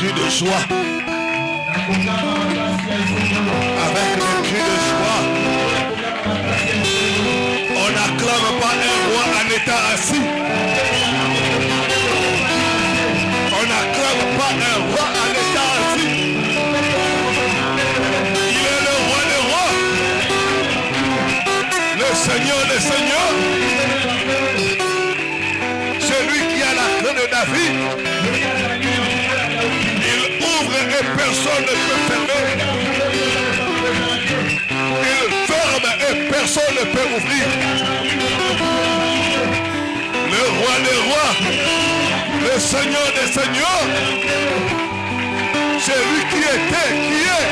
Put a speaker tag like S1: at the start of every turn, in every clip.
S1: cris de joie. Avec des cris de joie. On n'acclame pas un roi en état assis. On n'acclame pas un roi en état assis. Il est le roi des rois. Le Seigneur des seigneurs. Celui qui a la clé de David. Il ouvre et personne ne peut fermer. Il ferme et personne ne peut ouvrir. Le roi des rois, le Seigneur des seigneurs, c'est lui qui était, qui est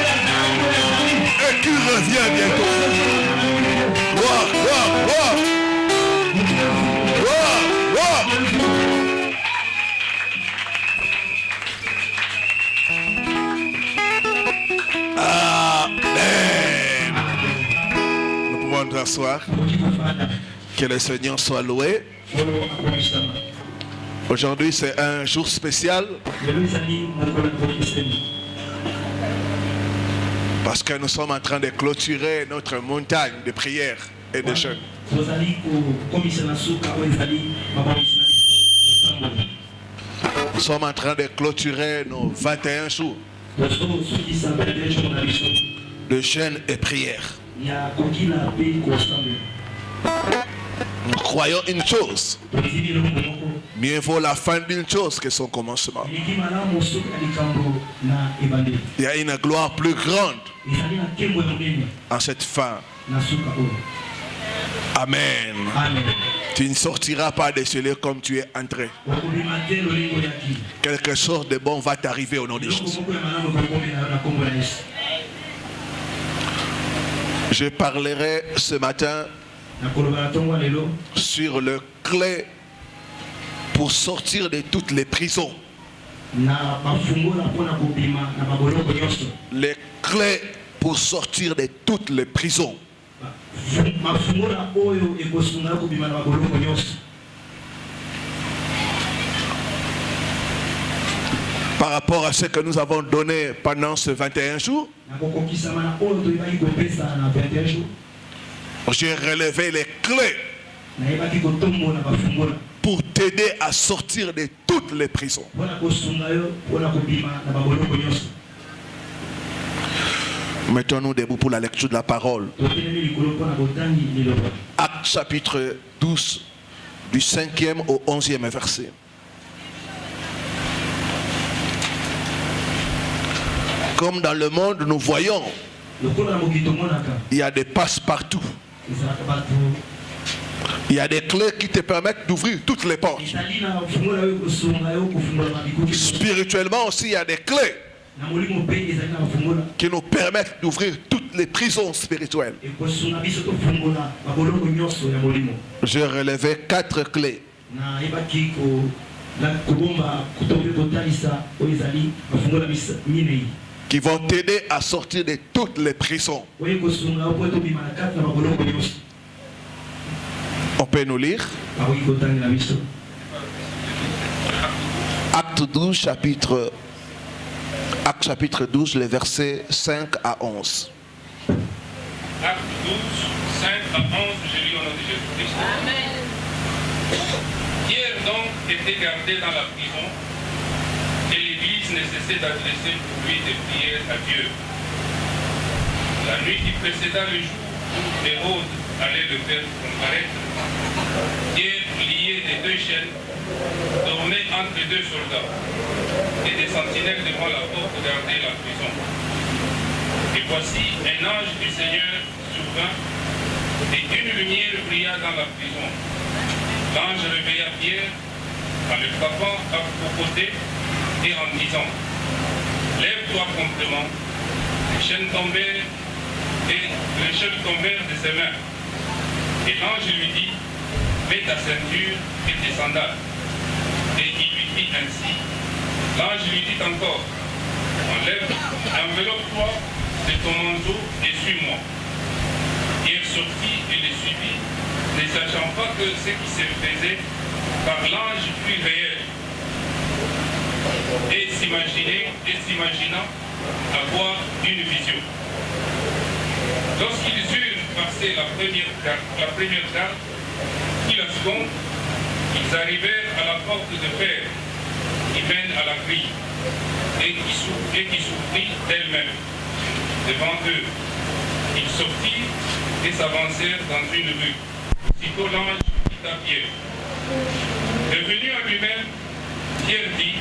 S1: et qui revient bientôt. Gloire, gloire, gloire. Gloire, gloire. Amen. Nous pouvons nous asseoir. Que le Seigneur soit loué. Aujourd'hui, c'est un jour spécial. Parce que nous sommes en train de clôturer notre montagne de prière et de jeûne. Nous sommes en train de clôturer nos 21 jours de jeûne et prière. Nous croyons une chose. Mieux vaut la fin d'une chose que son commencement. Il y a une gloire plus grande en cette fin. Amen. Tu ne sortiras pas de ce lieu comme tu es entré. Quelque chose de bon va t'arriver au nom de Jésus. Je parlerai ce matin sur le clé pour sortir de toutes les prisons. Les clés pour sortir de toutes les prisons. Par rapport à ce que nous avons donné pendant ces 21 jours, j'ai relevé les clés pour t'aider à sortir de toutes les prisons. Mettons-nous debout pour la lecture de la parole. Actes chapitre 12, du 5e au 11e verset. Comme dans le monde, nous voyons, il y a des passe-partout. Il y a des clés qui te permettent d'ouvrir toutes les portes. Spirituellement aussi, il y a des clés qui nous permettent d'ouvrir toutes les prisons spirituelles. J'ai relevé 4 clés qui vont t'aider à sortir de toutes les prisons. On peut nous lire Acte 12, chapitre 12, les versets 5 à 11.
S2: Acte 12, 5 à 11, je lis au nom de Jésus-Christ. Amen. Pierre donc était gardé dans la prison et l'Église ne cessait d'adresser pour lui des prières à Dieu. La nuit qui précéda le jour où Hérode allait le faire comparaître, Pierre, lié des 2 chaînes, dormait entre 2 soldats et des sentinelles devant la porte gardaient la prison. Et voici, un ange du Seigneur survint et une lumière brilla dans la prison. L'ange réveilla Pierre en le frappant au côté et en disant: lève-toi promptement. Les chaînes tombèrent et les chaînes tombèrent de ses mains. Et l'ange lui dit: mets ta ceinture et tes sandales. Et il lui fit ainsi. L'ange lui dit encore: enveloppe-toi de ton manteau et suis-moi. Il sortit et le suivit, ne sachant pas que ce qui se faisait par l'ange fut réel. et s'imaginant avoir une vision. Lorsqu'ils eurent passé la première carte, puis la seconde, ils arrivèrent à la porte de fer qui mène à la grille et qui s'ouvrit d'elle-même devant eux. Ils sortirent et s'avancèrent dans une rue. Sitôt l'ange dit à Pierre. Revenu à lui-même, Pierre dit,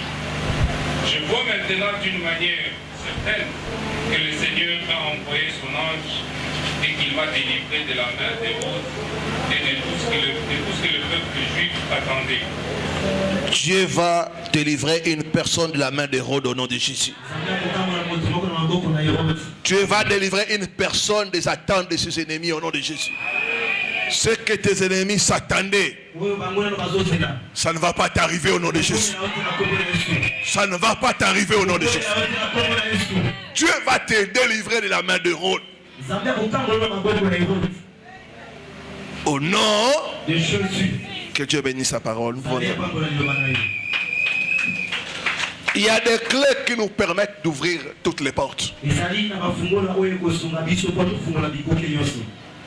S2: je vois maintenant d'une manière certaine que le Seigneur a envoyé son ange et qu'il m'a délivré de la main d'Hérode et de tout ce que le peuple juif attendait.
S1: Dieu va délivrer une personne de la main d'Hérode au nom de Jésus. Dieu va délivrer une personne des attentes de ses ennemis au nom de Jésus. Ce que tes ennemis s'attendaient, ça ne va pas t'arriver au nom de Jésus. Ça ne va pas t'arriver au nom de Jésus. Dieu va te délivrer de la main d'Hérode. Au nom de Jésus. Que Dieu bénisse sa parole. Il y a des clés qui nous permettent d'ouvrir toutes les portes.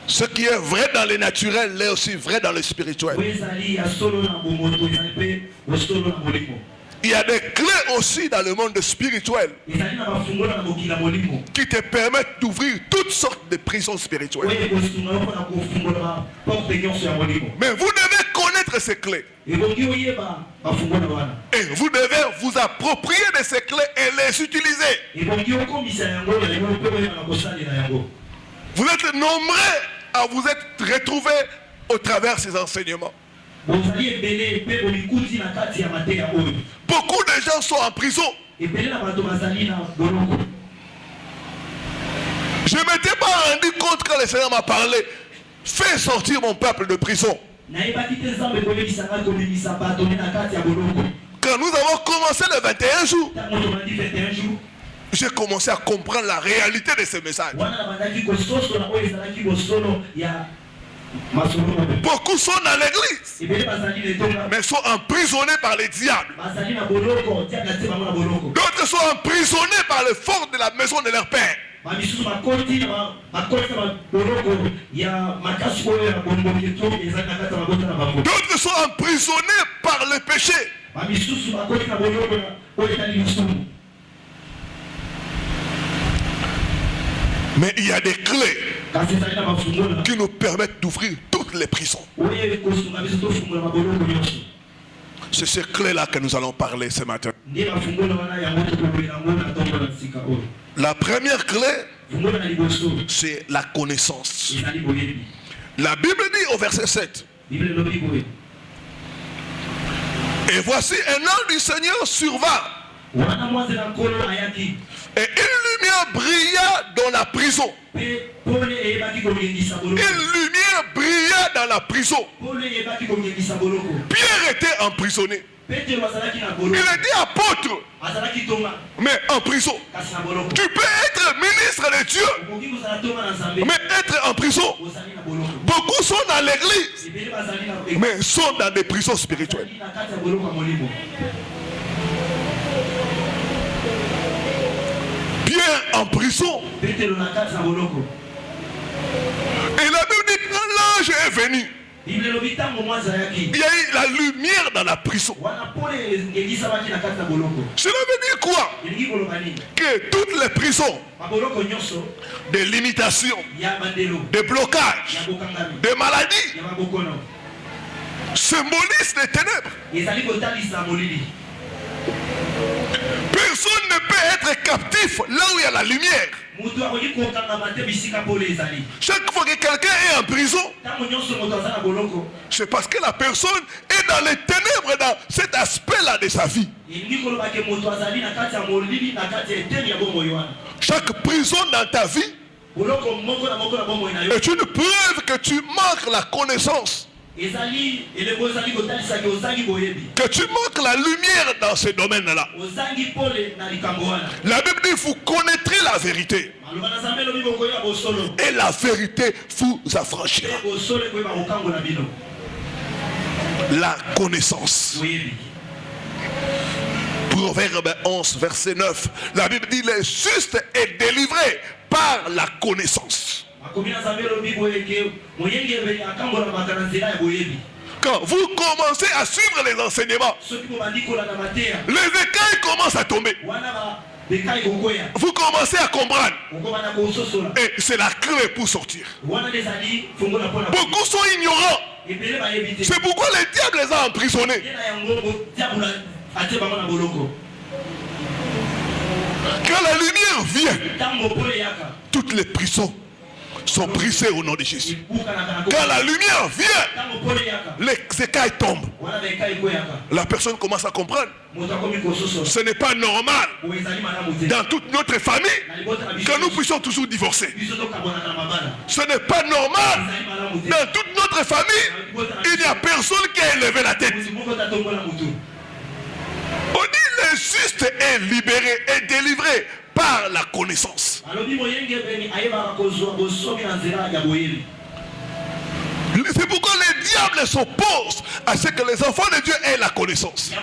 S1: Ce qui est vrai dans le naturel est aussi vrai dans le spirituel. Il y a des clés aussi dans le monde spirituel qui te permettent d'ouvrir toutes sortes de prisons spirituelles. Mais vous devez connaître ces clés. Et vous devez vous approprier de ces clés et les utiliser. Vous êtes nombreux à vous être retrouvés au travers de ces enseignements. Beaucoup de gens sont en prison. Je ne m'étais pas rendu compte quand le Seigneur m'a parlé. Fais sortir mon peuple de prison. Quand nous avons commencé le 21 jours, j'ai commencé à comprendre la réalité de ce message. Beaucoup sont dans l'église, mais sont emprisonnés par les diables. D'autres sont emprisonnés par les forces de la maison de leur père. D'autres sont emprisonnés par le péché. Mais il y a des clés qui nous permettent d'ouvrir toutes les prisons. C'est ces clés-là que nous allons parler ce matin. La première clé, c'est la connaissance. La Bible dit au verset 7. Et voici un ange du Seigneur survint. Et une lumière brilla dans la prison. Une lumière brilla dans la prison. Pierre était emprisonné. Il était apôtre, mais en prison. Tu peux être ministre de Dieu, mais être en prison. Beaucoup sont dans l'église, mais sont dans des prisons spirituelles. Pierre en prison. Et la Bible dit que l'ange est venu. Il y a eu la lumière dans la prison. Cela veut dire quoi? Que toutes les prisons de limitation, de blocage, de maladies symbolisent les ténèbres. Personne ne peut être captif là où il y a la lumière. Chaque fois que quelqu'un est en prison, c'est parce que la personne est dans les ténèbres, dans cet aspect-là de sa vie. Chaque prison dans ta vie est une preuve que tu manques la connaissance. Que tu manques la lumière dans ce domaine-là. La Bible dit vous connaîtrez la vérité. Et la vérité vous affranchira. La connaissance. Proverbe 11, verset 9. La Bible dit, le juste est délivré par la connaissance. Quand vous commencez à suivre les enseignements, les écailles commencent à tomber. Vous commencez à comprendre. Et c'est la clé pour sortir. Beaucoup sont ignorants. C'est pourquoi le diable les a emprisonnés. Quand la lumière vient, toutes les prisons sont brisées au nom de Jésus. Quand la lumière vient, les écailles tombent. La personne commence à comprendre. Ce n'est pas normal dans toute notre famille que nous puissions toujours divorcer. Ce n'est pas normal dans toute notre famille. Il n'y a personne qui a élevé la tête. On dit le juste est libéré et délivré par la connaissance. C'est pourquoi les diables s'opposent à ce que les enfants de Dieu aient la connaissance. Il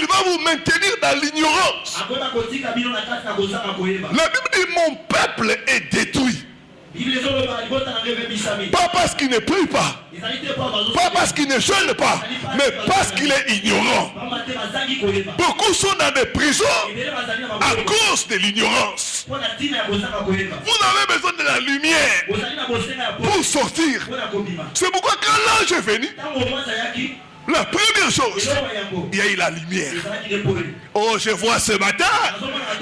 S1: va vous maintenir dans l'ignorance. La Bible dit mon peuple est détruit. Pas parce qu'il ne prie pas, pas parce qu'il ne jeûne pas, mais parce qu'il est ignorant. Beaucoup sont dans des prisons à cause de l'ignorance. Vous avez besoin de la lumière pour sortir. C'est pourquoi quand l'ange est venu, la première chose, il y a eu la lumière. Oh, je vois ce matin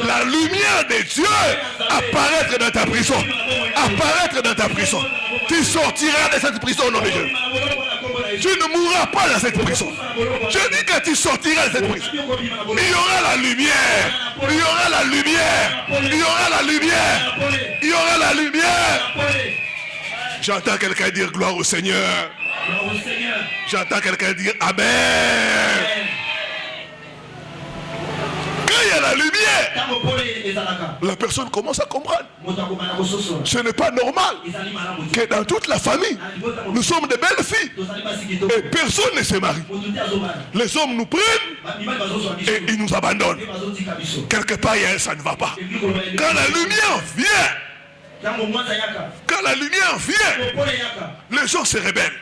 S1: la lumière de Dieu apparaître dans ta prison. Apparaître dans ta prison. Tu sortiras de cette prison au nom de Dieu. Tu ne mourras pas dans cette prison. Je dis que tu sortiras de cette prison. Il y aura la lumière. Il y aura la lumière. Il y aura la lumière. Il y aura la lumière. J'entends quelqu'un dire gloire au Seigneur. J'entends quelqu'un dire Amen. Quand il y a la lumière, la personne commence à comprendre. Ce n'est pas normal que dans toute la famille, nous sommes de belles filles et personne ne se marie. Les hommes nous prennent et ils nous abandonnent. Quelque part, ça ne va pas. Quand la lumière vient, les gens se rebellent.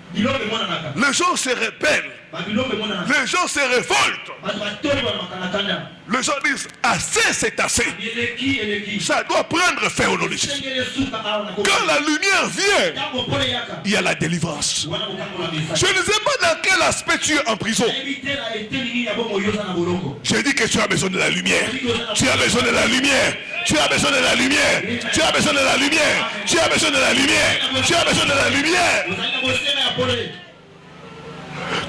S1: Les gens se rebellent. Les gens se révoltent. Les gens disent assez, c'est assez. Ça doit prendre fin au nom de Jésus. Quand la lumière vient, il y a la délivrance. Je ne sais pas dans quel aspect tu es en prison. J'ai dit que tu as besoin de la lumière. Tu as besoin de la lumière. Tu as besoin de la lumière. Tu as besoin de la lumière. Tu as besoin de la lumière. Tu as besoin de la lumière.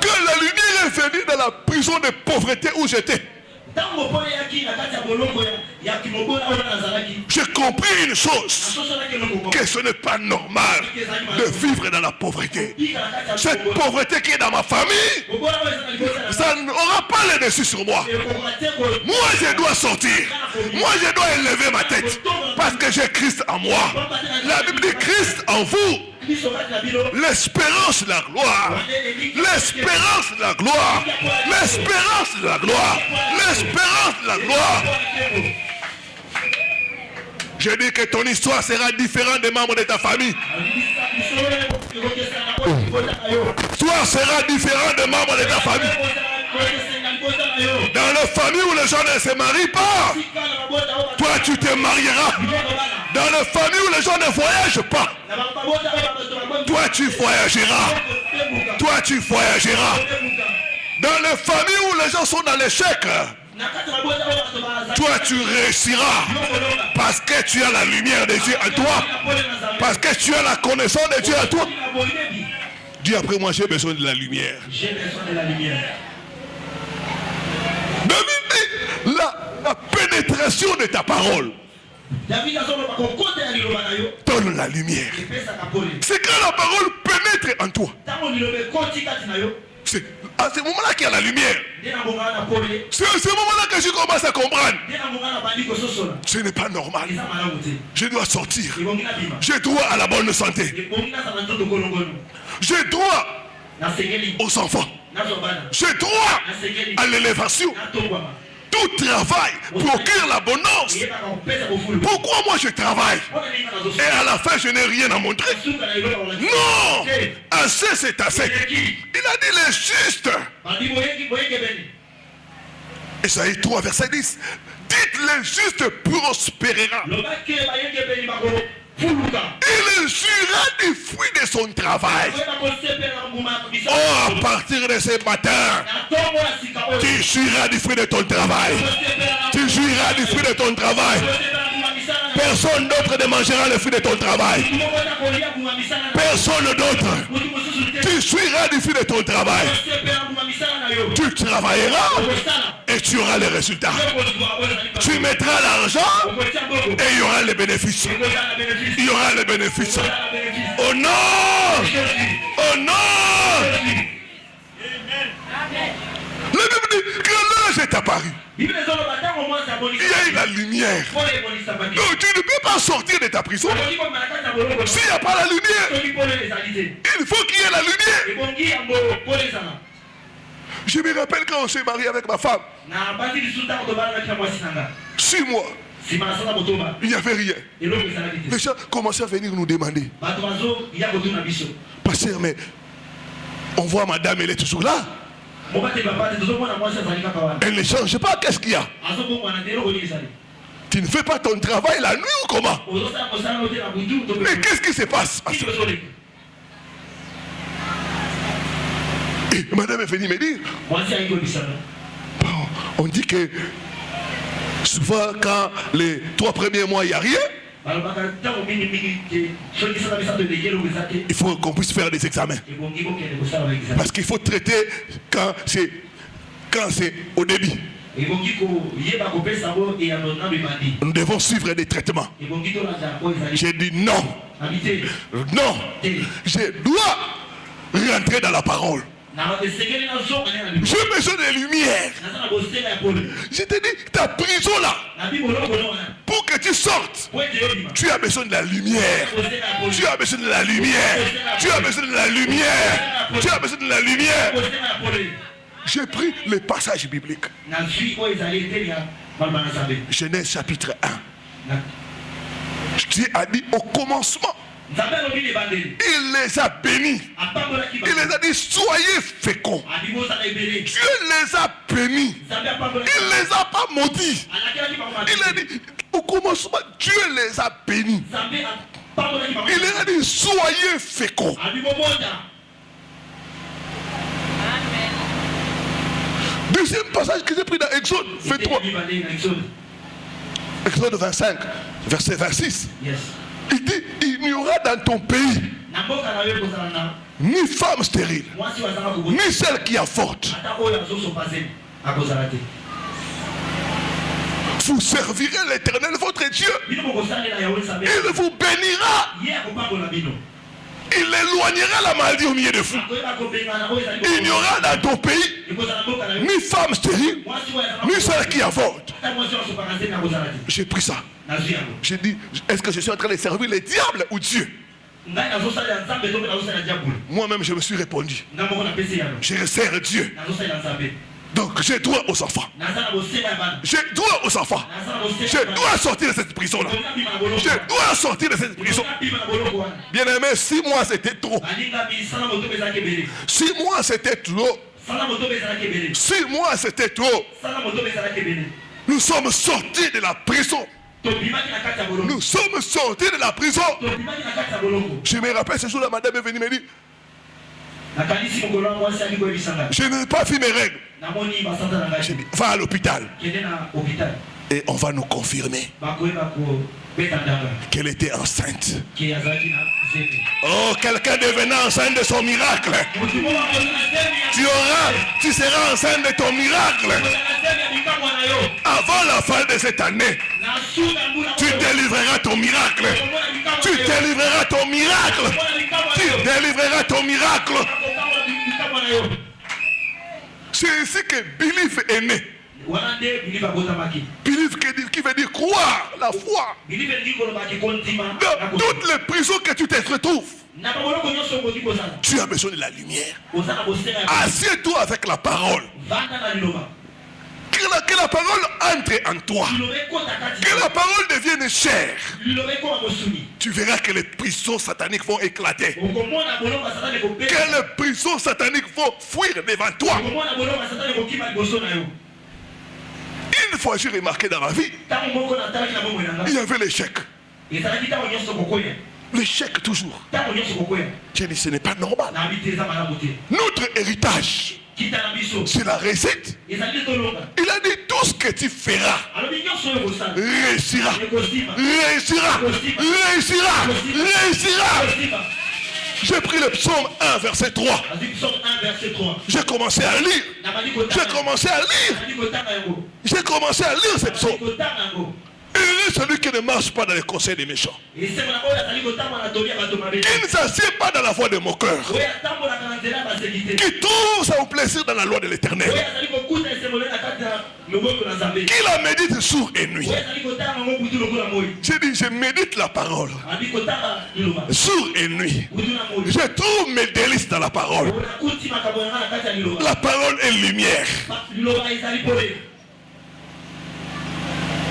S1: Quand la lumière est venue dans la prison de pauvreté où j'étais, j'ai compris une chose, que ce n'est pas normal de vivre dans la pauvreté. Cette pauvreté qui est dans ma famille, ça n'aura pas le dessus sur moi. Moi je dois sortir. Moi je dois élever ma tête. Parce que j'ai Christ en moi. La Bible dit Christ en vous. L'espérance de la gloire. L'espérance de la gloire. L'espérance de la gloire. L'espérance de la gloire. Je dis que ton histoire sera différente des membres de ta famille. Toi sera différent des membres de ta famille. Dans la famille où les gens ne se marient pas, toi tu te marieras. Dans la famille où les gens ne voyagent pas, toi tu voyageras. Toi tu voyageras. Dans la famille où les gens sont dans l'échec, toi tu réussiras. Parce que tu as la lumière de Dieu en toi. Parce que tu as la connaissance de Dieu en toi. Dis après moi, j'ai besoin de la lumière.
S3: J'ai besoin de la lumière.
S1: David dit la pénétration de ta parole donne la lumière. C'est quand la parole pénètre en toi. C'est à ce moment-là qu'il y a la lumière. C'est à ce moment-là que je commence à comprendre. Ce n'est pas normal. Je dois sortir. J'ai droit à la bonne santé. J'ai droit aux enfants. J'ai droit à l'élévation. Tout travail procure l'abondance. Pourquoi moi je travaille et à la fin je n'ai rien à montrer? Non! Assez c'est assez. Il a dit les justes. Esaïe 3 verset 10. Dites les justes prospérera. Il jouira du fruit de son travail. Oh, à partir de ce matin, tu jouiras du fruit de ton travail. Tu jouiras du fruit de ton travail. Personne d'autre ne mangera le fruit de ton travail. Personne d'autre. Tu jouiras du fruit de ton travail. Tu travailleras et tu auras les résultats. Tu mettras l'argent et il y aura les bénéfices. Il y aura les bénéfices. Au nom! Au nom! La Bible dit que l'ange est apparu. Il y a eu la lumière. Donc tu ne peux pas sortir de ta prison s'il n'y a pas la lumière. Il faut qu'il y ait la lumière. Je me rappelle quand on s'est marié avec ma femme. 6 mois. Il n'y avait rien. Les gens commençaient à venir nous demander. Pasteur, mais on voit madame, elle est toujours là. Elle ne change pas, qu'est-ce qu'il y a? Tu ne fais pas ton travail la nuit ou comment? Mais qu'est-ce qui se passe? Et madame est venue me dire, on dit que souvent quand les 3 premiers mois il n'y a rien, il faut qu'on puisse faire des examens. Parce qu'il faut traiter quand c'est au début. Nous devons suivre des traitements. J'ai dit non. Non. Je dois rentrer dans la parole. J'ai besoin de lumière. Je te dis, ta prison là, pour que tu sortes, tu as besoin de la lumière. Tu as besoin de la lumière. Tu as besoin de la lumière. Tu as besoin de la lumière. J'ai pris le passage biblique. Genèse chapitre 1. Dieu a dit au commencement. Il les a bénis. Il les a dit soyez féconds. Dieu les a bénis. Il ne les a pas maudits. Il a dit au commencement Dieu les a bénis. Il les a dit soyez féconds. Deuxième passage que j'ai pris dans Exode 23. Exode 25 verset 26. Il dit, il n'y aura dans ton pays ni femme stérile, ni celle qui avorte. Vous servirez l'Éternel votre Dieu. Il vous bénira. Il éloignera la maladie au milieu de vous. Il n'y aura dans ton pays ni femme stérile, ni celle qui avorte. J'ai pris ça. J'ai dit, est-ce que je suis en train de servir le diable ou Dieu? Moi-même, je me suis répondu. Je sers Dieu. Donc, j'ai droit aux enfants. J'ai droit aux enfants. Je dois sortir de cette prison-là. Je dois sortir de cette prison. Bien aimé, 6 mois c'était trop. 6 mois c'était trop. 6 mois c'était trop. Nous sommes sortis de la prison. Nous sommes sortis de la prison. Je me rappelle ce jour-là, madame est venue me dire, je n'ai pas fait mes règles. J'ai dit, va à l'hôpital. Et on va nous confirmer qu'elle était enceinte. Oh, quelqu'un devenant enceinte de son miracle. Tu seras enceinte de ton miracle. Avant la fin de cette année, tu délivreras ton miracle. Tu délivreras ton miracle. Tu délivreras ton miracle. C'est ici que Belief est né. Belief qui veut dire croire, la foi. Dans toutes les prisons que tu te retrouves, Tu as besoin de la lumière. Assieds-toi avec la parole. Que la parole entre en toi. Que la parole devienne chair. Tu verras que les prisons sataniques vont éclater. Que les prisons sataniques vont fuir devant toi. Une fois, j'ai remarqué dans ma vie, il y avait l'échec. L'échec toujours. J'ai dit, ce n'est pas normal. Notre héritage, c'est la recette. Il a dit, tout ce que tu feras réussira. Réussira. Réussira. Réussira. J'ai pris le psaume 1, verset 3. J'ai commencé à lire. J'ai commencé à lire. J'ai commencé à lire ce psaume. Heureux celui qui ne marche pas dans les conseils des méchants. Qui ne s'assied pas dans la voie des moqueurs. Qui trouve son plaisir dans la loi de l'Éternel. Qui la médite jour et nuit. J'ai dit, je médite la parole jour et nuit. Je trouve mes délices dans la parole. La parole est lumière.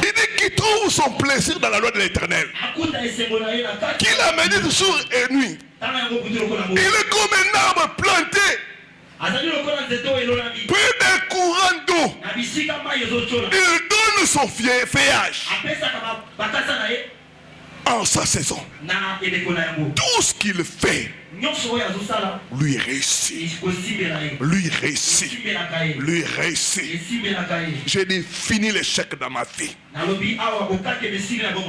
S1: Il dit qu'il trouve son plaisir dans la loi de l'Éternel. Qu'il la médite jour et nuit. Il est comme un arbre planté près d'un courant d'eau. Il donne son feuillage en sa saison. Tout ce qu'il fait lui réussit. Lui réussit. Lui réussit. J'ai dit, fini l'échec dans ma vie.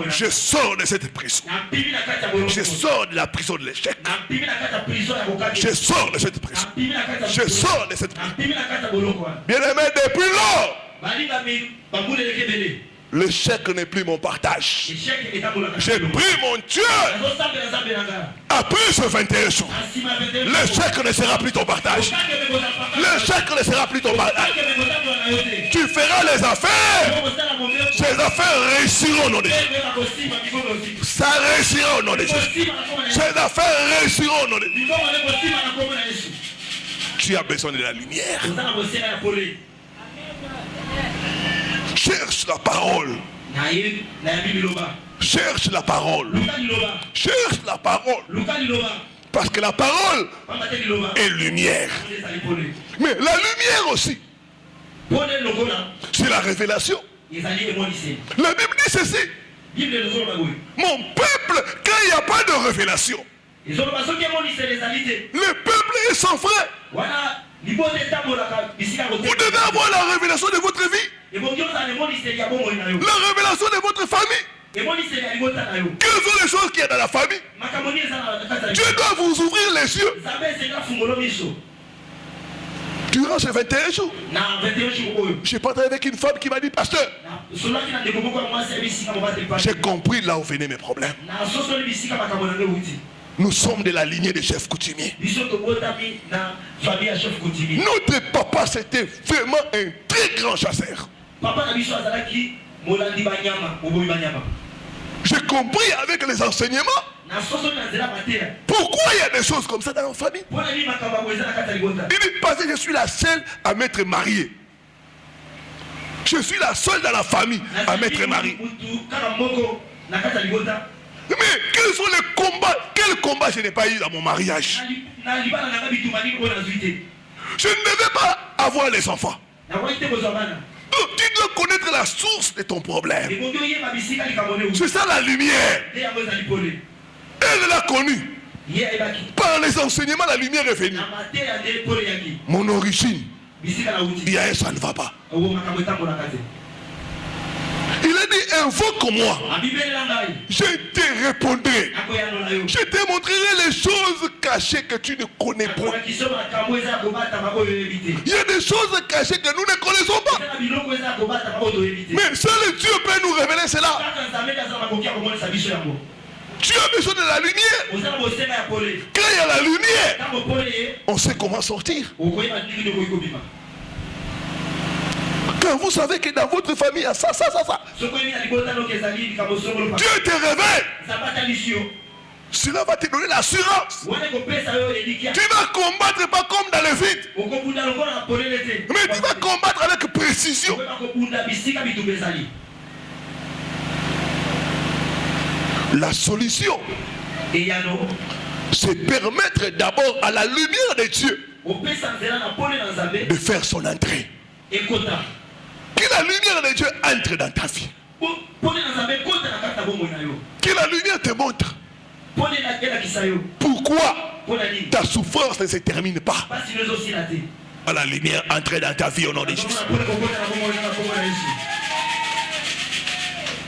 S1: Je sors de cette prison. Je sors de la prison de l'échec. Je sors de cette prison. Je sors de cette prison. Bien-aimé, depuis lors, l'échec n'est plus mon partage. J'ai pris mon Dieu. Après ce 21 jours, l'échec ne sera plus ton partage. L'échec ne sera plus ton partage. Tu feras les affaires. Ces affaires réussiront au nom de Jésus. Ça réussira au nom de Jésus. Ces affaires réussiront au nom de Jésus. Tu as besoin de la lumière. Cherche la parole. Cherche la parole. Cherche la parole. Parce que la parole est lumière. Mais la lumière aussi, c'est la révélation. La Bible dit ceci. Mon peuple, quand il n'y a pas de révélation, le peuple est sans frein. Vous devez avoir la révélation de votre vie. La révélation de votre famille. Quelles sont les choses qu'il y a dans la famille? Dieu doit vous ouvrir les yeux. Durant ces 21 jours, j'ai parlé avec une femme qui m'a dit, pasteur, j'ai compris là où venaient mes problèmes. Nous sommes de la lignée des chefs coutumiers. Notre papa, c'était vraiment un très grand chasseur. J'ai compris avec les enseignements pourquoi il y a des choses comme ça dans nos familles. Il dit, parce que je suis la seule à m'être mariée. Je suis la seule dans la famille à m'être mariée. Mais quels sont les combats? Quel combat je n'ai pas eu dans mon mariage? Je ne devais pas avoir les enfants. Donc, tu dois connaître la source de ton problème. C'est ça la lumière. Elle l'a connue. Par les enseignements, la lumière est venue. Mon origine, il y a un, ça ne va pas. Il a dit, invoque-moi. Je te répondrai. Je te montrerai les choses cachées que tu ne connais pas. Il y a des choses cachées que nous ne connaissons pas. Mais seul Dieu peut nous révéler cela. Tu as besoin de la lumière. Quand il y a la lumière, on sait comment sortir. Quand vous savez que dans votre famille, il y a ça. Dieu te révèle. Cela va te donner l'assurance. Tu vas combattre pas comme dans le vide. Mais tu vas combattre avec précision. La solution, c'est permettre d'abord à la lumière de Dieu de faire son entrée. Que la lumière de Dieu entre dans ta vie. Que la lumière te montre pourquoi ta souffrance ne se termine pas. À la lumière entre dans ta vie au nom de Jésus.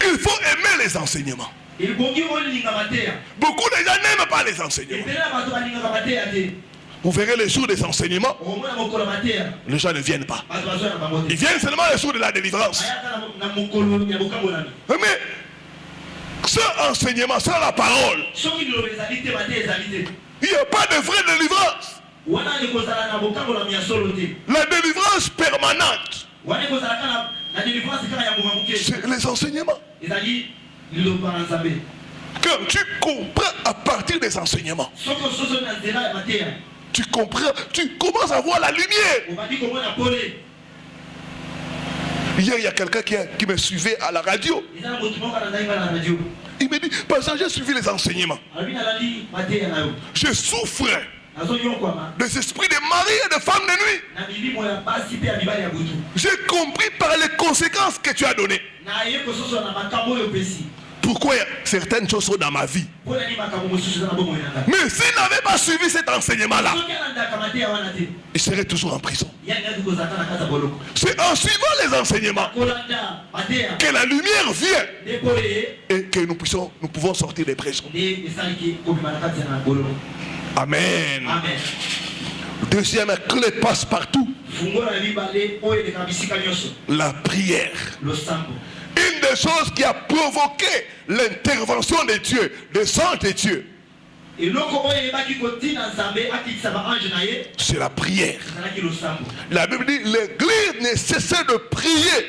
S1: Il faut aimer les enseignements. Beaucoup de gens n'aiment pas les enseignements. Vous verrez les jours des enseignements, les gens ne viennent pas. Ils viennent seulement les jours de la délivrance. Mais ce enseignement, c'est la parole. Il n'y a pas de vraie délivrance. La délivrance permanente, c'est les enseignements. Quand tu comprends à partir des enseignements, tu comprends, tu commences à voir la lumière. Hier, il y a quelqu'un qui me suivait à la radio. Il me dit, pasteur, j'ai suivi les enseignements. Je souffre des esprits de mari et de femmes de nuit. J'ai compris par les conséquences que tu as données. Pourquoi certaines choses sont dans ma vie. Mais s'il n'avait pas suivi cet enseignement-là, il serait toujours en prison. C'est en suivant les enseignements que la lumière vient et que nous pouvons sortir des prisons. Amen. Deuxième clé passe partout. La prière. Une des choses qui a provoqué l'intervention de Dieu, des saints de Dieu, c'est la prière. La Bible dit l'église ne cessait de prier.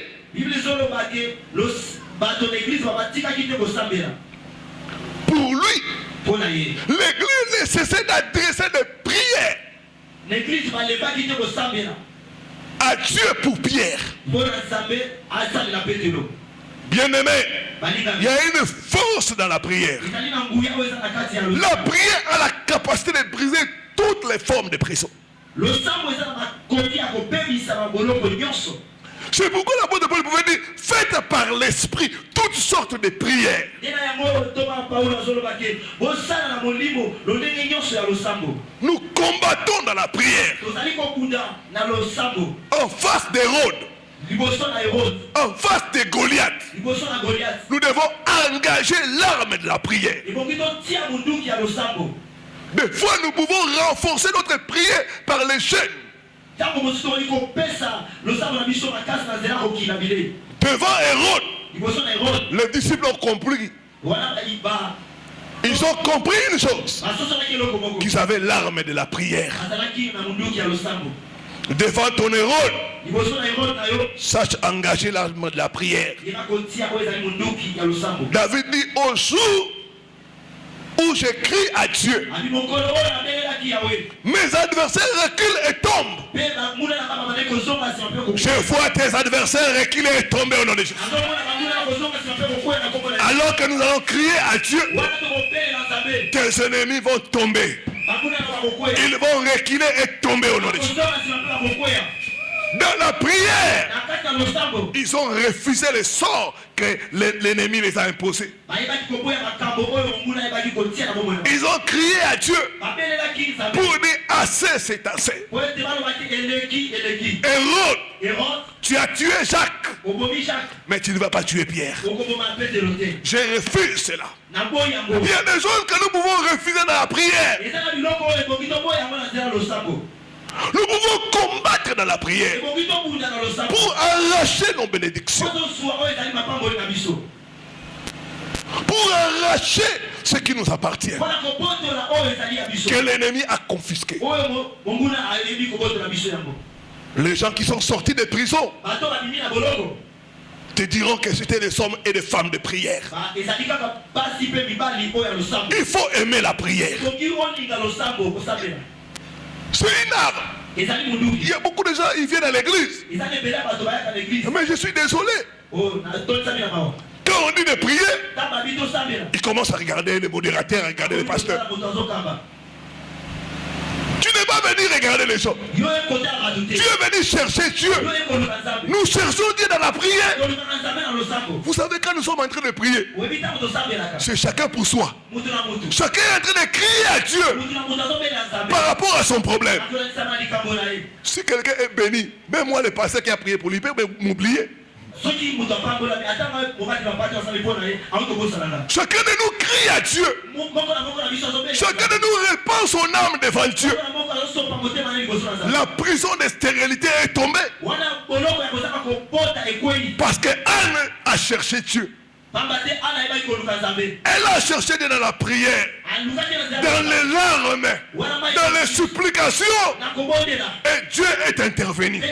S1: Pour lui, l'église ne cessait d'adresser des prières à Dieu pour Pierre. Bien-aimé, il y a une force dans la prière. La prière a la capacité de briser toutes les formes de prison. C'est pourquoi l'apôtre Paul pouvait dire, faites par l'esprit toutes sortes de prières. Nous combattons dans la prière. En face d'Hérode, en face de Goliath, nous devons engager l'arme de la prière. Des fois, nous pouvons renforcer notre prière par les chaînes. Devant Hérode, les disciples ont compris. Ils ont compris une chose, qu'ils avaient l'arme de la prière. Devant ton Hérode, sache engager l'arme de la prière. David dit, au jour où je crie à Dieu, mes adversaires reculent et tombent. Je vois tes adversaires reculer et tomber au nom de Jésus. Alors que nous allons crier à Dieu, tes ennemis vont tomber. Ils vont reculer et tomber au nom de Jésus. Dans la prière, ils ont refusé le sort que l'ennemi les a imposé. Ils ont crié à Dieu pour dire assez, c'est assez. Hérode, tu as tué Jacques, mais tu ne vas pas tuer Pierre. Je refuse cela. Il y a des choses que nous pouvons refuser dans la prière. Nous pouvons combattre dans la prière pour arracher nos bénédictions, pour arracher ce qui nous appartient, que l'ennemi a confisqué. Les gens qui sont sortis des prisons, te diront que c'était des hommes et des femmes de prière. Il faut aimer la prière. C'est une art. Il y a beaucoup de gens, ils viennent à l'église. Mais je suis désolé. Quand on dit de prier, ils commencent à regarder les modérateurs, à regarder les pasteurs. Tu n'es pas venu regarder les gens. Tu es venu chercher Dieu. Nous cherchons Dieu dans la prière. Vous savez, quand nous sommes en train de prier, c'est chacun pour soi. Chacun est en train de crier à Dieu par rapport à son problème. Si quelqu'un est béni, même moi le pasteur qui a prié pour lui, peut m'oublier. Chacun de nous crie à Dieu. Chacun de nous répand son âme devant Dieu. La prison de stérilité est tombée parce que Anne a cherché Dieu. Elle a cherché Dieu dans la prière, dans les larmes, dans les supplications. Et Dieu est intervenu.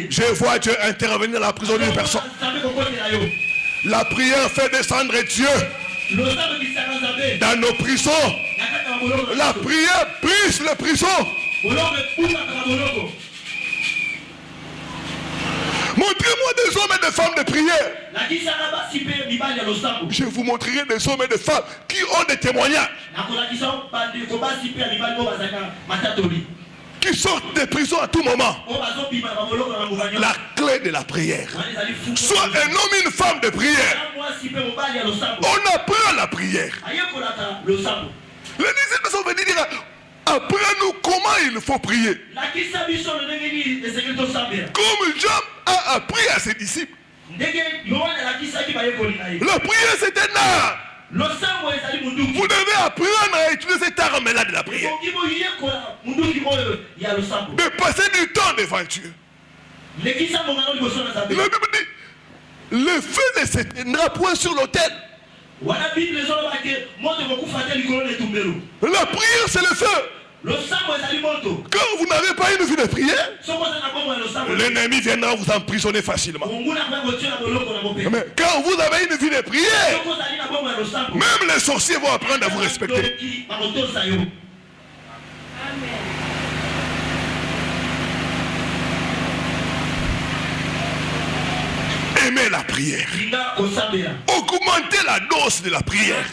S1: Je vois Dieu intervenir dans la prison d'une personne. La prière fait descendre Dieu dans nos prisons. La prière brise les prisons. Montrez-moi des hommes et des femmes de prière. Je vous montrerai des hommes et des femmes qui ont des témoignages, qui sortent des prisons à tout moment. La clé de la prière. Soit un homme et une femme de prière. On apprend la prière. Les disciples sont venus dire: apprends-nous comment il faut prier. Comme Jean a appris à ses disciples. La prière, c'est un art. Vous devez apprendre à utiliser cette arme-là de la prière. De passer du temps devant Dieu. La Bible dit: le feu ne s'éteindra point sur l'autel. La prière, c'est le feu. Quand vous n'avez pas une vie de prière, l'ennemi viendra vous emprisonner facilement. Mais quand vous avez une vie de prière, même les sorciers vont apprendre à vous respecter. Aimer la prière. Augmenter la dose de la prière.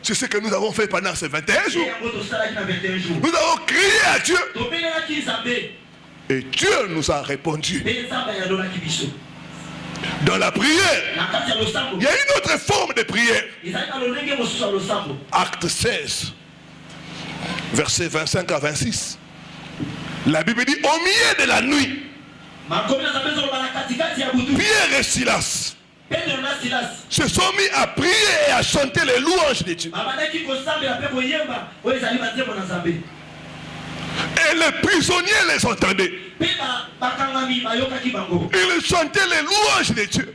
S1: C'est ce que nous avons fait pendant ces 21 jours. Nous avons crié à Dieu. Et Dieu nous a répondu. Dans la prière, il y a une autre forme de prière. Acte 16, versets 25 à 26. La Bible dit: au milieu de la nuit, Pierre et Silas se sont mis à prier et à chanter les louanges de Dieu. Et les prisonniers les entendaient. Ils chantaient les louanges de Dieu.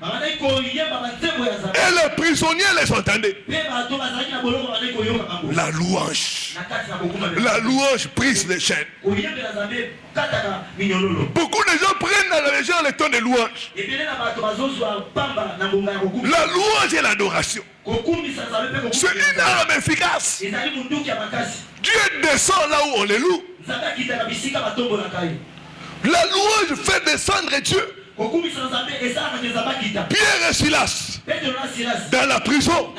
S1: Et les prisonniers les entendaient. La louange. La louange brise les chaînes. Beaucoup de gens prennent dans la région le temps de louange. La louange et l'adoration, c'est une arme efficace. Dieu descend là où on les loue. La louange fait descendre Dieu. Pierre et Silas, dans la prison,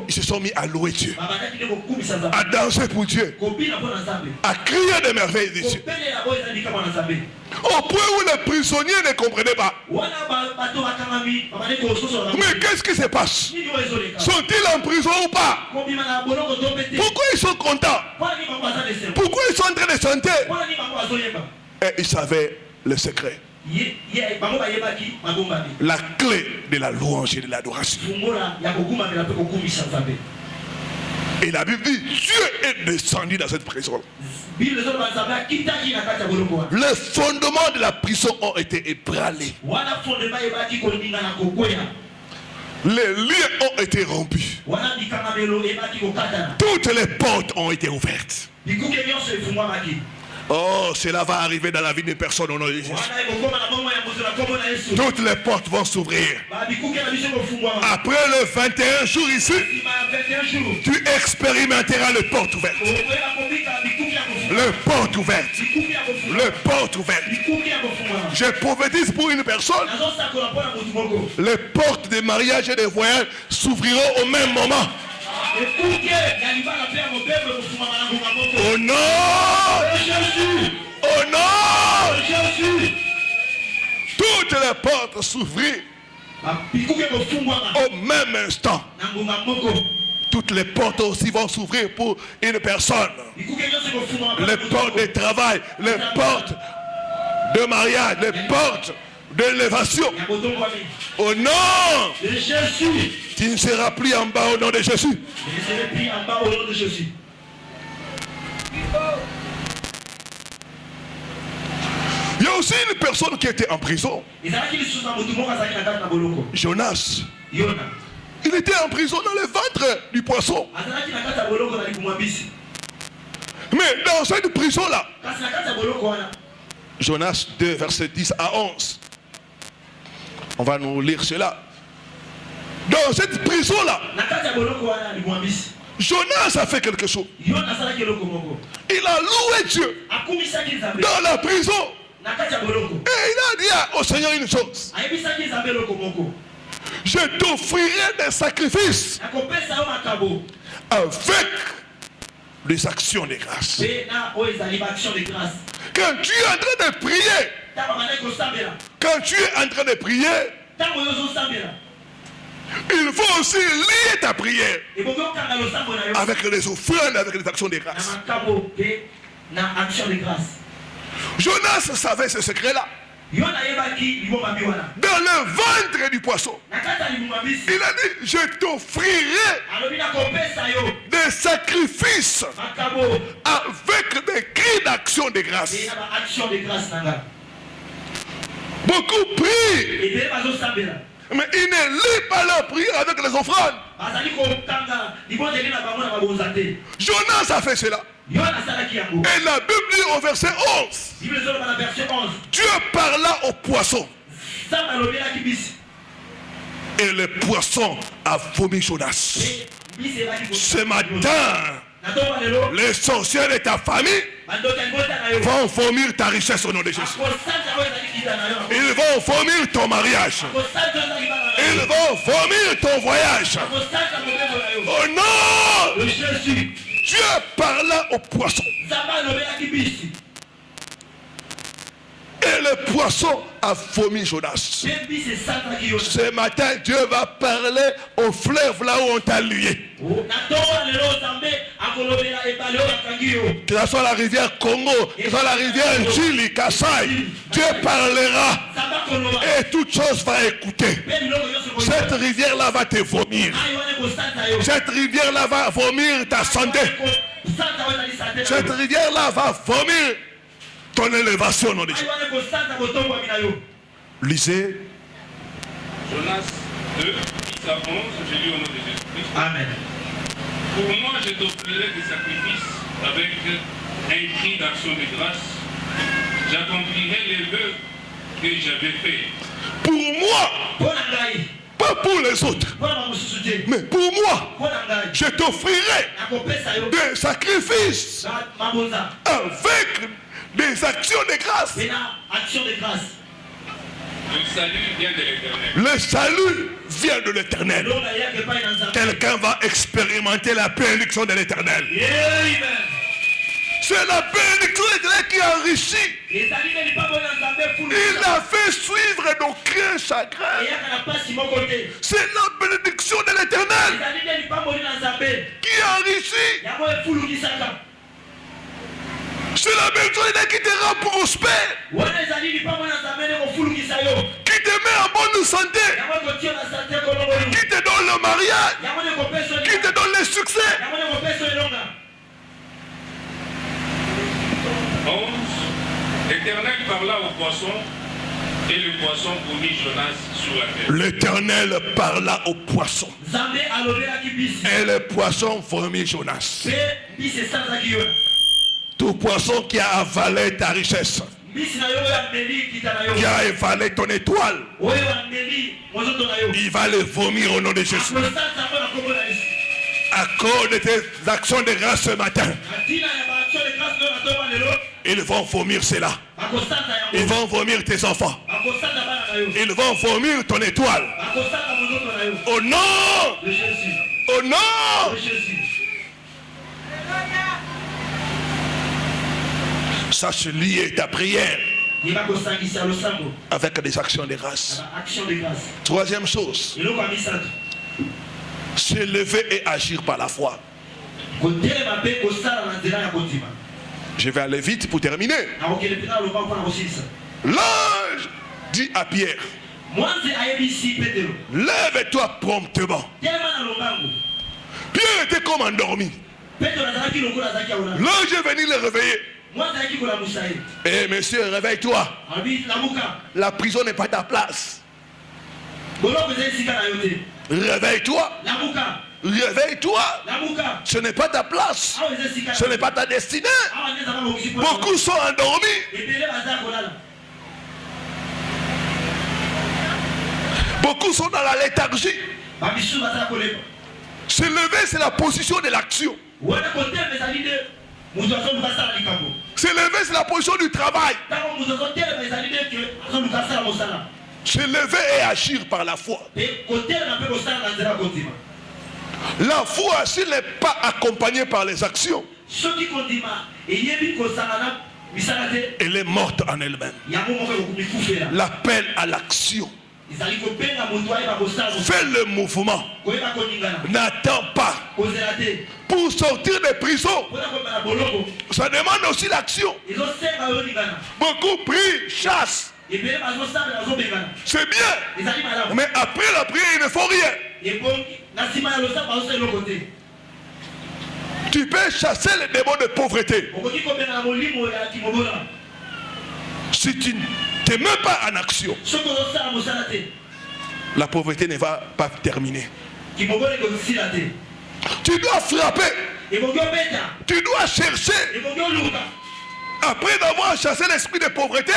S1: ils se sont mis à louer Dieu, à danser pour Dieu, à crier des merveilles de Dieu. Au point où les prisonniers ne comprenaient pas. Mais qu'est-ce qui se passe? Sont-ils en prison ou pas? Pourquoi ils sont contents? Pourquoi ils sont en train de chanter? Et ils savaient le secret. La clé de la louange et de l'adoration. Et la Bible dit: Dieu est descendu dans cette prison. Les fondements de la prison ont été ébranlés. Les liens ont été rompus. Toutes les portes ont été ouvertes. Oh, cela va arriver dans la vie d'une personne au nom de Jésus. Toutes les portes vont s'ouvrir. Après le 21 jours ici, tu expérimenteras les portes ouvertes. Les portes ouvertes. Les portes ouvertes. Je prophétise pour une personne. Les portes des mariages et des voyages s'ouvriront au même moment. Au nom de Jésus. Au nom de Jésus. Toutes les portes s'ouvriront au même instant. Toutes les portes aussi vont s'ouvrir pour une personne. Les portes de travail, les portes de mariage, les portes d'élévation. Au nom de Jésus. Tu ne seras plus en bas au nom de Jésus.
S3: Je ne serai plus en bas au nom de Jésus.
S1: Il y a aussi une personne qui était en prison. Jonas. Il était en prison dans le ventre du poisson. Mais dans cette prison-là, Jonas 2, verset 10 à 11. On va nous lire cela. Dans cette prison-là, Jonas a fait quelque chose. Il a loué Dieu dans la prison. Et il a dit au Seigneur une chose. Je t'offrirai des sacrifices avec des actions de grâce. Quand tu es en train de prier, il faut aussi lier ta prière avec les offrandes, avec les actions de grâce. Jonas savait ce secret-là. Dans le ventre du poisson, il a dit, je t'offrirai des sacrifices avec des cris d'action de grâce. Beaucoup prient, mais ils ne lient pas leur prière avec les offrandes. Jonas a fait cela. Et la Bible dit au verset 11, Dieu parla au poisson. Et le poisson a vomi Jonas. Ce matin, les sorciers de ta famille vont vomir ta richesse au nom de Jésus. Ils vont vomir ton mariage. Ils vont vomir ton voyage. Au nom de Jésus. Dieu parla au poisson. Et le poisson a vomi Jonas. Ce matin, Dieu va parler au fleuve là où on t'a lié. Que ce soit la rivière Congo, que ce soit la rivière Njili, Kassai, Dieu parlera et toute chose va écouter. Cette rivière-là va te vomir. Cette rivière-là va vomir ta santé. Cette rivière-là va vomir ton élévation, non déjà. Lisez.
S2: Jonas 2, 10 à 11, je lis au nom de Jésus-Christ.
S3: Amen.
S2: Pour moi, je t'offrirai des sacrifices avec un cri d'action de grâce. J'accomplirai les vœux que j'avais faits.
S1: Pour moi, pas pour les autres, mais pour moi, je t'offrirai des sacrifices avec des actions de grâce.
S2: Le salut vient de l'Éternel.
S1: Le salut vient de l'Éternel. Quelqu'un va expérimenter la bénédiction de l'Éternel. C'est la bénédiction de l'Éternel qui enrichit. Il a fait suivre nos craintes chagrins. C'est la bénédiction de l'Éternel qui enrichit. C'est la bénédiction de l'Éternel qui te rend prospère, qui te met en bonne santé, qui te donne le mariage, qui te donne le succès.
S2: 11. L'Éternel parla au poisson et le poisson vomit Jonas sur la terre.
S1: L'Éternel parla au poisson et le poisson vomit Jonas. Tout poisson qui a avalé ta richesse, qui a avalé ton étoile, il va le vomir au nom de Jésus. À cause de tes actions de grâce ce matin, ils vont vomir cela. Ils vont vomir tes enfants. Ils vont vomir ton étoile. Au nom de Jésus. Au nom de Jésus. Sache lier ta prière avec des actions de grâce. Troisième chose, se lever et agir par la foi. Je vais aller vite pour terminer. L'ange dit à Pierre, lève-toi promptement. Pierre était comme endormi. L'ange est venu le réveiller. Eh monsieur, réveille-toi. La prison n'est pas ta place. Réveille-toi. Réveille-toi. Ce n'est pas ta place. Ce n'est pas ta destinée. Beaucoup sont endormis. Beaucoup sont dans la léthargie. Se lever, c'est la position de l'action. Se lever, c'est la position du travail. Se lever et agir par la foi. La foi, s'il n'est pas accompagnée par les actions, elle est morte en elle-même. L'appel à l'action. Fais le mouvement. N'attends pas. Pour sortir des prisons, ça demande aussi l'action. Beaucoup prient, chassent. C'est bien. Mais après la prière, il ne faut rien. Tu peux chasser les démons de pauvreté. Si tu ne te mets pas en action, la pauvreté ne va pas terminer. Tu dois frapper. Tu dois chercher. Après d'avoir chassé l'esprit de pauvreté,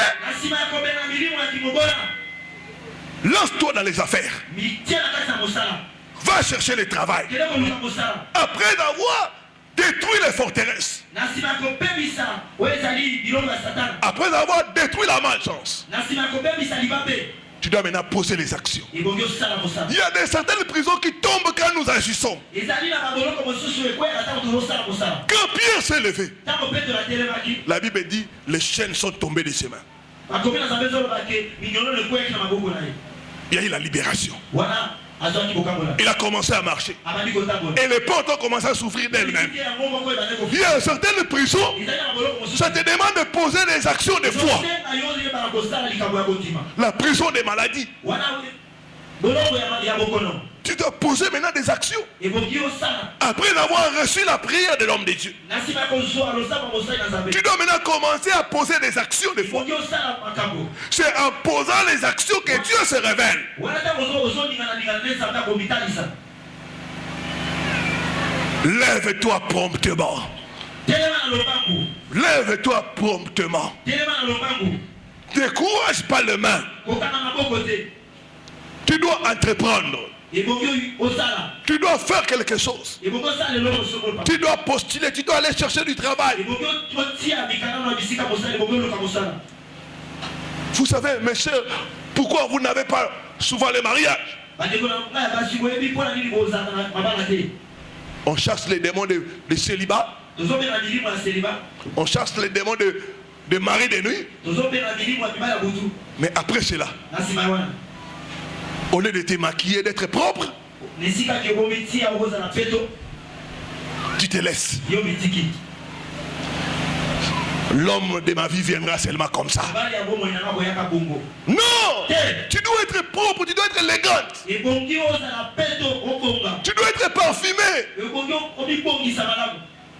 S1: lance-toi dans les affaires. Va chercher le travail. Après d'avoir détruit les forteresses, après avoir détruit la malchance, tu dois maintenant poser les actions. Il y a certaines prisons qui tombent quand nous agissons. Quand Pierre s'est levé, la Bible dit les chaînes sont tombées de ses mains. Il y a eu la libération. Il a commencé à marcher. Et les portes ont commencé à s'ouvrir d'elles-mêmes. Il y a certaines prisons, ça te demande de poser des actions de foi. La prison des maladies. Tu dois poser maintenant des actions. Après avoir reçu la prière de l'homme de Dieu, tu dois maintenant commencer à poser des actions de foi. C'est en posant les actions que Dieu se révèle. Lève-toi promptement. Lève-toi promptement. Décourage pas les mains. Tu dois entreprendre. Tu dois faire quelque chose. Tu dois postuler, tu dois aller chercher du travail. Vous savez, mes chers, pourquoi vous n'avez pas souvent les mariages? On chasse les démons de célibat. On chasse les démons de mari de nuit. Mais après cela, au lieu de te maquiller, d'être propre, tu te laisses. L'homme de ma vie viendra seulement comme ça. Non! Tu dois être propre, tu dois être élégante. Tu dois être parfumé.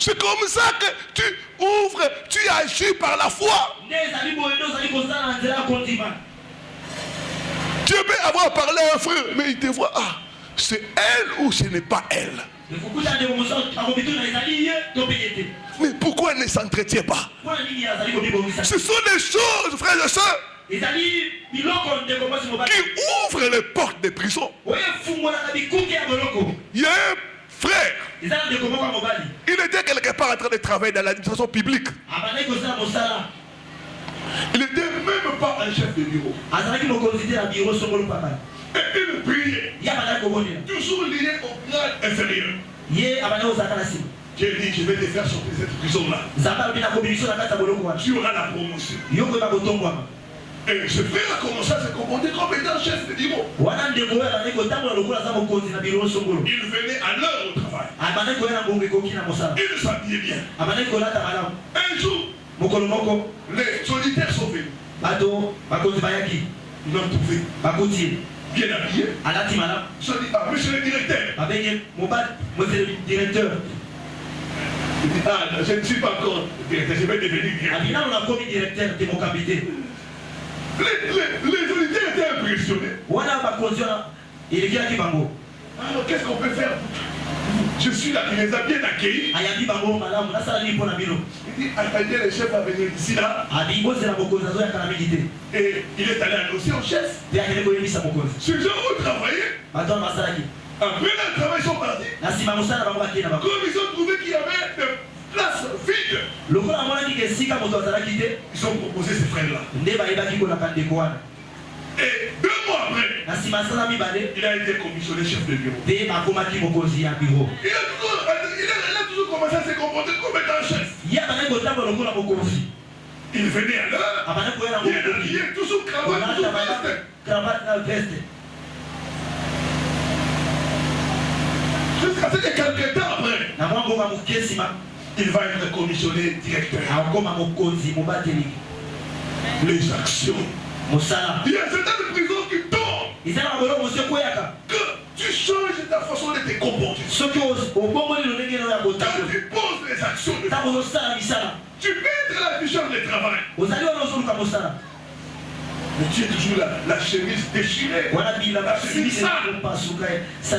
S1: C'est comme ça que tu ouvres, tu agis par la foi. Tu peux avoir parlé à un frère, mais il te voit, ah, c'est elle ou ce n'est pas elle? Mais pourquoi ne s'entretient pas? Ce sont des choses, frères et sœurs, qui ouvrent les portes des prisons. Il y a un frère, il était quelque part en train de travailler dans l'administration publique. Il n'était même pas un chef de bureau. Et il priait, toujours lié au grade inférieur. J'ai dit, je vais te faire sortir cette prison-là. Tu auras la promotion. Et ce frère a commencé à se comporter comme étant chef de bureau. Il venait à l'heure au travail. Il s'habillait bien. Un jour, les solitaires sont venus. Ils l'ont trouvé bien habillé. Ils ont dit, ah, monsieur le directeur. Il dit, ah, je ne suis pas encore directeur, je vais devenir directeur. Les solitaires étaient impressionnés. Alors qu'est-ce qu'on peut faire? Je suis là, il les a bien accueillis. Il dit, attendez, le chef va venir ici là. Et il est allé annoncer au chef. Ce gens ont travaillé. Après le travail, ils sont partis. Comme ils ont trouvé qu'il y avait de place vide, ils ont proposé ces frères-là. Et 2 mois après, il a été commissionné chef de bureau. Il a toujours commencé à se comporter comme étant chef. Il venait à l'heure, il est habillé, toujours cravate, veste. Jusqu'à ce que quelques temps après, il va être commissionné directeur. Les actions. Il y a certaines prisons qui tombent. Que tu changes ta façon de te comporter. Quand tu poses les actions de foi, tu mets la puissance de travail. Mais tu es toujours là, la chemise déchirée. La chemise sale.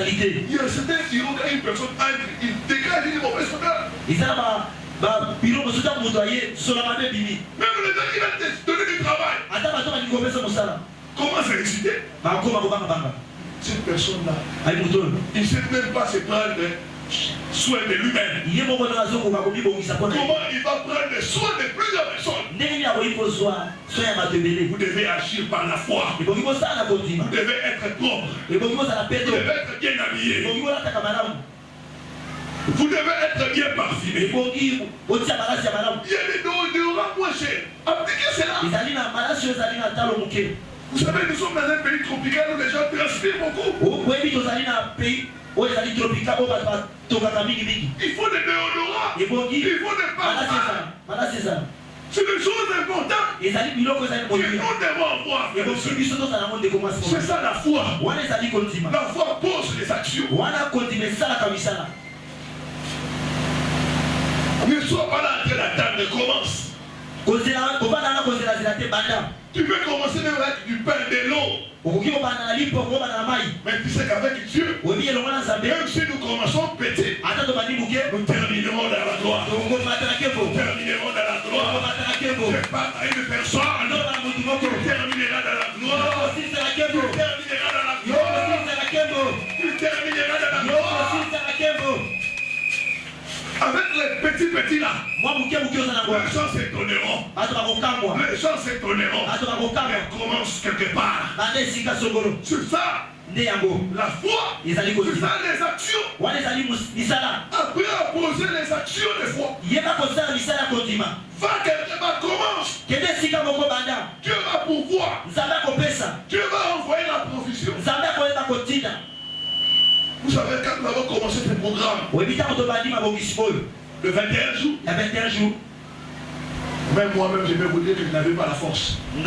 S1: Il y a certains qui ont quand une personne entre, il dégage une mauvaise odeur. Même le gars qui va te donner du travail. Comment s'exciter? Cette personne-là, il ne sait même pas se prendre soin de lui-même. Comment il va prendre soin de plusieurs personnes? Vous devez agir par la foi. Vous devez être propre. Vous devez être bien habillé. Vous devez être bien parfumé. Il y a des déodorants moins chers. Appliquez cela. Vous savez, nous sommes dans un pays tropical où les gens transpirent beaucoup. Il faut des déodorants. Il faut des parfums. C'est des choses importantes que nous devons avoir. C'est ça la foi. La foi pose les actions. Ne sois pas là en train d'attendre, commence. Tu peux commencer même avec du pain, de l'eau. Mais tu sais qu'avec Dieu, même si nous commençons petit, nous terminerons dans la gloire. Nous terminerons dans la gloire. Je parle à une personne qui terminera dans la gloire. Tu termineras dans la gloire. Tu termineras dans la gloire. Avec les petits là, les gens s'étonneront. Les gens s'étonneront. Mais commence quelque part. C'est ça. La foi. C'est ça les actions. Après à poser les actions de foi. Va quelque part, commence. Dieu va pouvoir. Dieu va envoyer la provision. Vous savez, quand nous avons commencé ce programme, le 21 jours, même moi-même, je vais vous dire que je n'avais pas la force. Je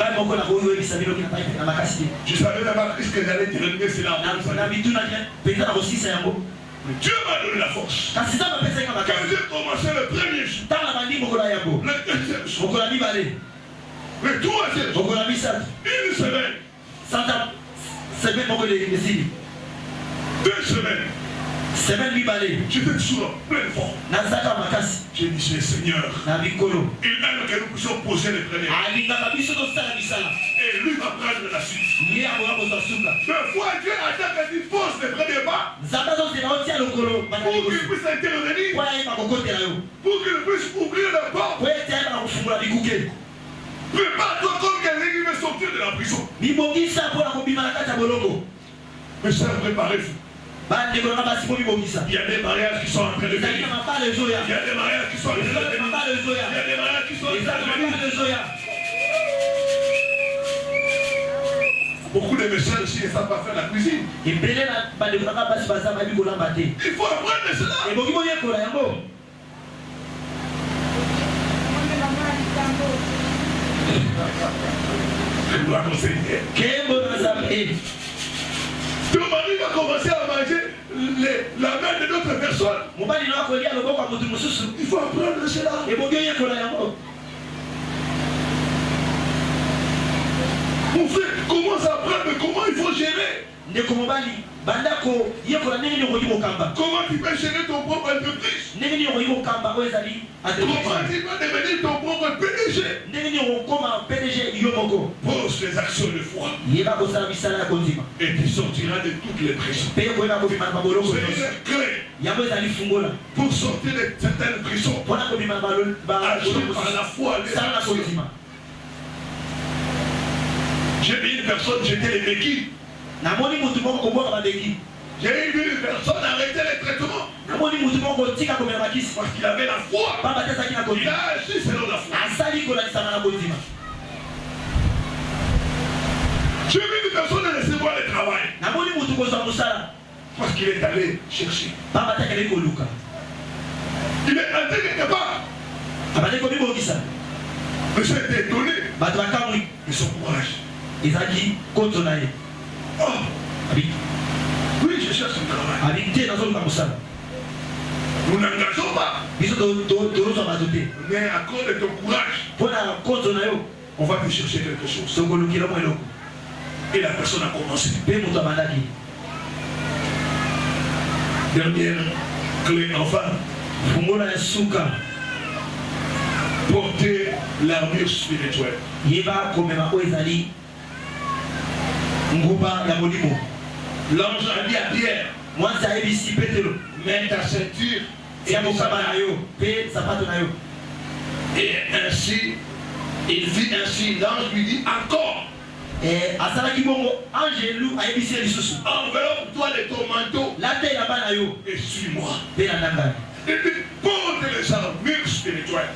S1: savais même pas ce que j'allais terminer cela. Mais Dieu m'a donné la force. Quand j'ai commencé le premier jour, le deuxième jour, le troisième jour, une semaine, 2 semaines,
S3: Semaine libérée.
S1: J'étais toujours en pleine forme.
S3: Nazaka makasi.
S1: J'ai dit, Seigneur,
S3: Na bikolo.
S1: il aime que nous puissions poser les premiers.
S3: Alinga kabiso to sala bisala.
S1: Et lui va prendre la suite.
S3: Yé aboya ko suka.
S1: Deux fois Dieu attend que tu poses les premiers pas.
S3: Zaba zo zela otia lokolo.
S1: Pour qu'il puisse intervenir.
S3: Kwa yé makokotela yo.
S1: Pour qu'il puisse ouvrir la porte.
S3: Kwa yé tia makofungula bikuke.
S1: Prépare-toi comme quelqu'un qui veut sortir de la prison.
S3: Bibongisa pour la kobima na kati ya bolongo.
S1: Mais ça, préparez-vous. Il y a des mariages qui sont en train de venir. Il y a des mariages qui sont en train de venir. Il y a des mariages qui sont en train de venir. Beaucoup de messieurs aussi ne savent pas faire la cuisine. Il faut apprendre cela. Je dois conseiller. Ton mari va commencer à manger la main de d'autres personnes. Il faut apprendre cela. Mon frère commence à apprendre comment il faut gérer. Comment tu peux gérer ton propre entreprise? Comment tu peux devenir ton propre PDG? Pose les actions de foi. Et tu sortiras de toutes les prisons. C'est une clé pour sortir de certaines prisons. Agir par la foi. J'ai vu une personne jeter les béquilles. J'ai vu une personne arrêter les traitements. Parce qu'il avait la foi. Il a agi selon la foi. J'ai vu une personne recevoir le travail. Parce qu'il est allé chercher. Il est entré quelque part. Mais j'ai été étonné de son courage. Oh. Oui, je cherche un travail. Nous n'engageons pas. Mais à cause de ton courage, on va te chercher quelque chose. Et la personne a commencé. Dernière clé, enfin. Porter l'armure spirituelle. L'ange a dit à Pierre, mets ta ceinture et ainsi, il dit ainsi, l'ange lui dit encore. Enveloppe-toi de ton manteau et suis-moi. Et puis porte les armures spirituelles.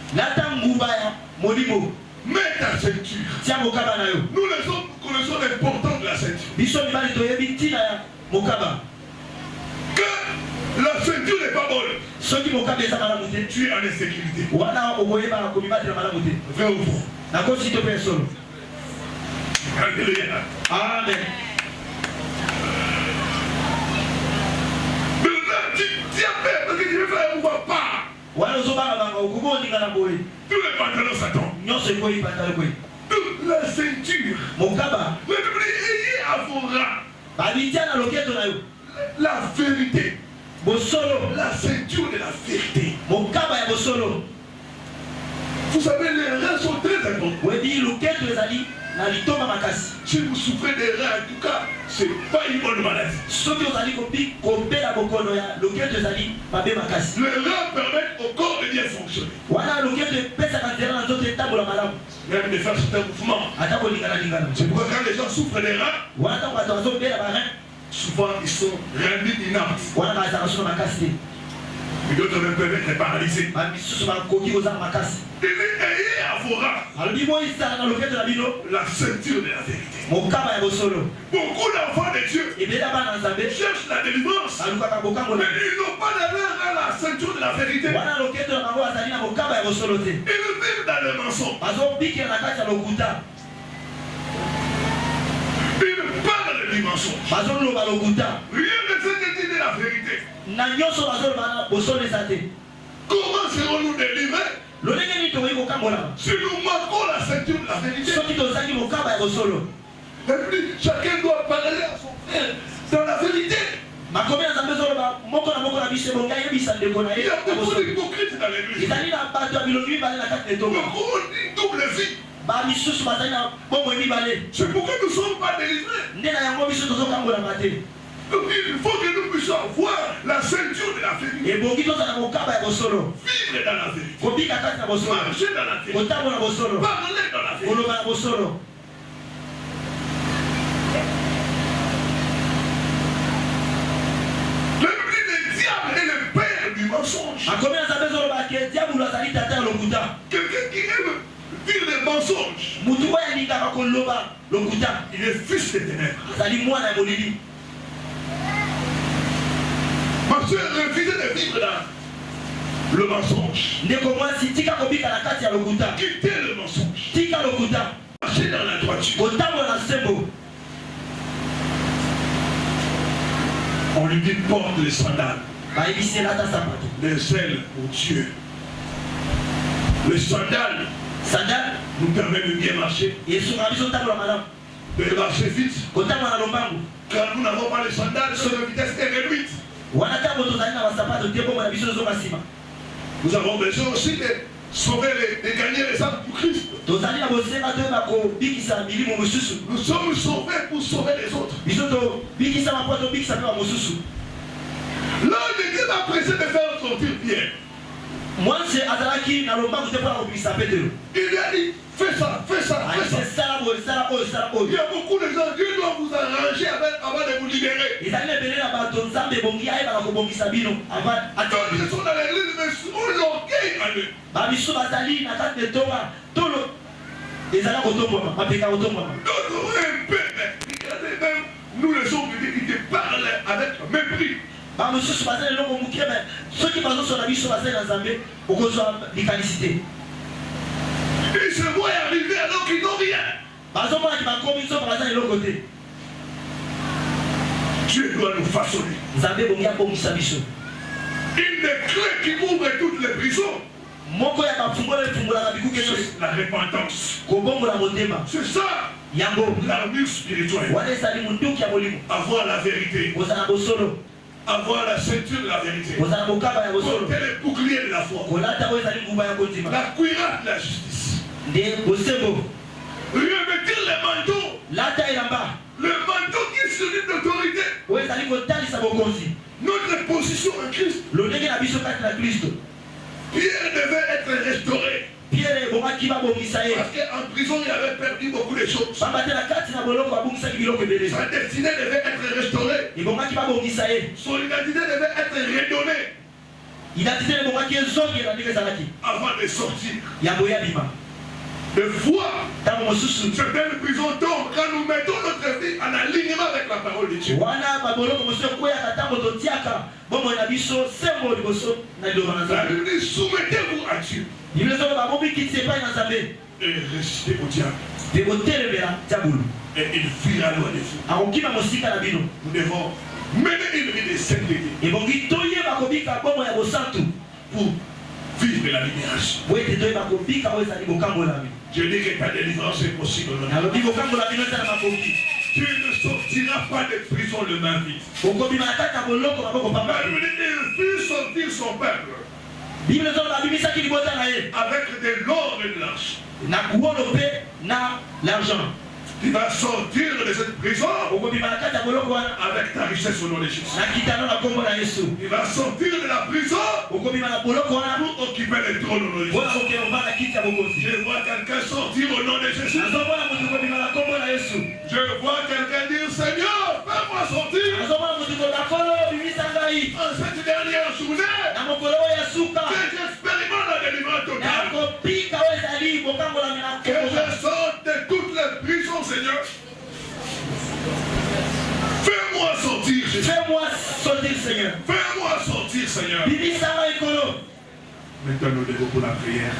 S1: Mets ta ceinture. Nous les hommes connaissons l'importance de la ceinture. Que la ceinture n'est pas bonne. Tu es en insécurité. Vrai ou faux? Alléluia.
S3: Amen.
S1: Tu as peur parce que tu veux faire un mouvement pas. Tous les pantalons s'attendent. Toute la ceinture. Le Bible ayez à vos rangs la vérité. La ceinture de la vérité. Vous savez, les reins sont très importants. Si vous souffrez des reins, en tout cas, ce n'est pas une bonne maladie. Les reins permettent au corps de bien fonctionner. Même de faire certains mouvements. C'est pourquoi quand les gens souffrent des reins, souvent ils sont rendus inaptes. Et d'autres même peuvent être paralysés. Ayez à vos rangs la ceinture de la vérité. Beaucoup d'enfants de Dieu cherchent la délivrance, mais ils n'ont pas d'affaire à la ceinture de la vérité. Ils vivent dans le mensonge. Ils parlent du mensonge. Rien ne fait que dire la vérité. Comment serons-nous délivrés si nous manquons la ceinture de la vérité? Et puis chacun doit parler à son frère dans la vérité.
S3: Il y a
S1: beaucoup d'hypocrites dans l'église.
S3: ils allaient dans le bateau, ils allaient dans la carte de
S1: Donc
S3: Togo.
S1: on dit double vie. C'est pourquoi nous ne sommes pas délivrés. Donc il faut que nous puissions avoir la ceinture de la vérité. Vivre dans la vérité. Marcher dans la vérité. Parler dans la vérité. Le diable est le père du mensonge. Quelqu'un qui aime dire des mensonges, il est fils des ténèbres. Ma soeur refusait de vivre dans le mensonge. Quitter le mensonge. Marcher dans la droiture. On lui dit porte les sandales. Les ailes pour Dieu. Les sandales nous permettent de bien marcher. De marcher vite. Car nous n'avons pas les sandales, notre vitesse est réduite. Nous avons besoin aussi de sauver, de gagner les âmes pour Christ. Nous sommes sauvés pour sauver les autres. Là, Dieu m'a pressé de faire sortir Pierre. Il lui a dit, fais ça, fais ça, fais ça. Il y a beaucoup de gens, Dieu doit vous arranger avant de vous libérer. Quand ils sont dans l'église, mais on l'orgueil en eux. D'autres ont un peu, mais regardez même, nous les hommes, ils te parlent avec mépris. Ils se voient arriver alors qu'ils n'ont rien. Dieu doit nous façonner. Une des clés qui ouvre toutes les prisons, c'est la repentance. C'est ça l'armure spirituelle. Avoir la vérité. Avoir la ceinture de la vérité. Porter les boucliers de la foi. La cuirasse de la justice. Revêtir les manteaux. Le manteau qui est sur une autorité. Notre position en Christ. Pierre devait être restauré. Parce qu'en prison, il avait perdu beaucoup de choses. Sa destinée devait être restaurée. Son identité devait être redonnée. Avant de sortir. De voir certaines prisons tombent quand nous mettons notre vie en alignement avec la parole de Dieu. La Bible dit soumettez-vous à Dieu et résistez au diable. Et il fuira loin de vous. Nous devons mener une vie de sainteté pour vivre la libération. Je dis que ta délivrance est possible. Tu ne sortiras pas de prison le main vide. Il fit sortir son peuple avec de l'or et de l'argent. Tu vas sortir de cette prison avec ta richesse au nom de Jésus. Tu vas sortir de la prison pour occuper le trône au nom de Jésus. Je vois quelqu'un sortir au nom de Jésus. Je vois quelqu'un dire Seigneur, fais-moi sortir. En cette dernière journée, que j'expérimente la délivrance totale. Que je sorte de toutes les prisons, Seigneur. Fais-moi sortir, Jésus.
S3: Fais-moi sortir, Seigneur.
S1: Fais-moi sortir, Seigneur. Maintenant, nous devons pour la prière.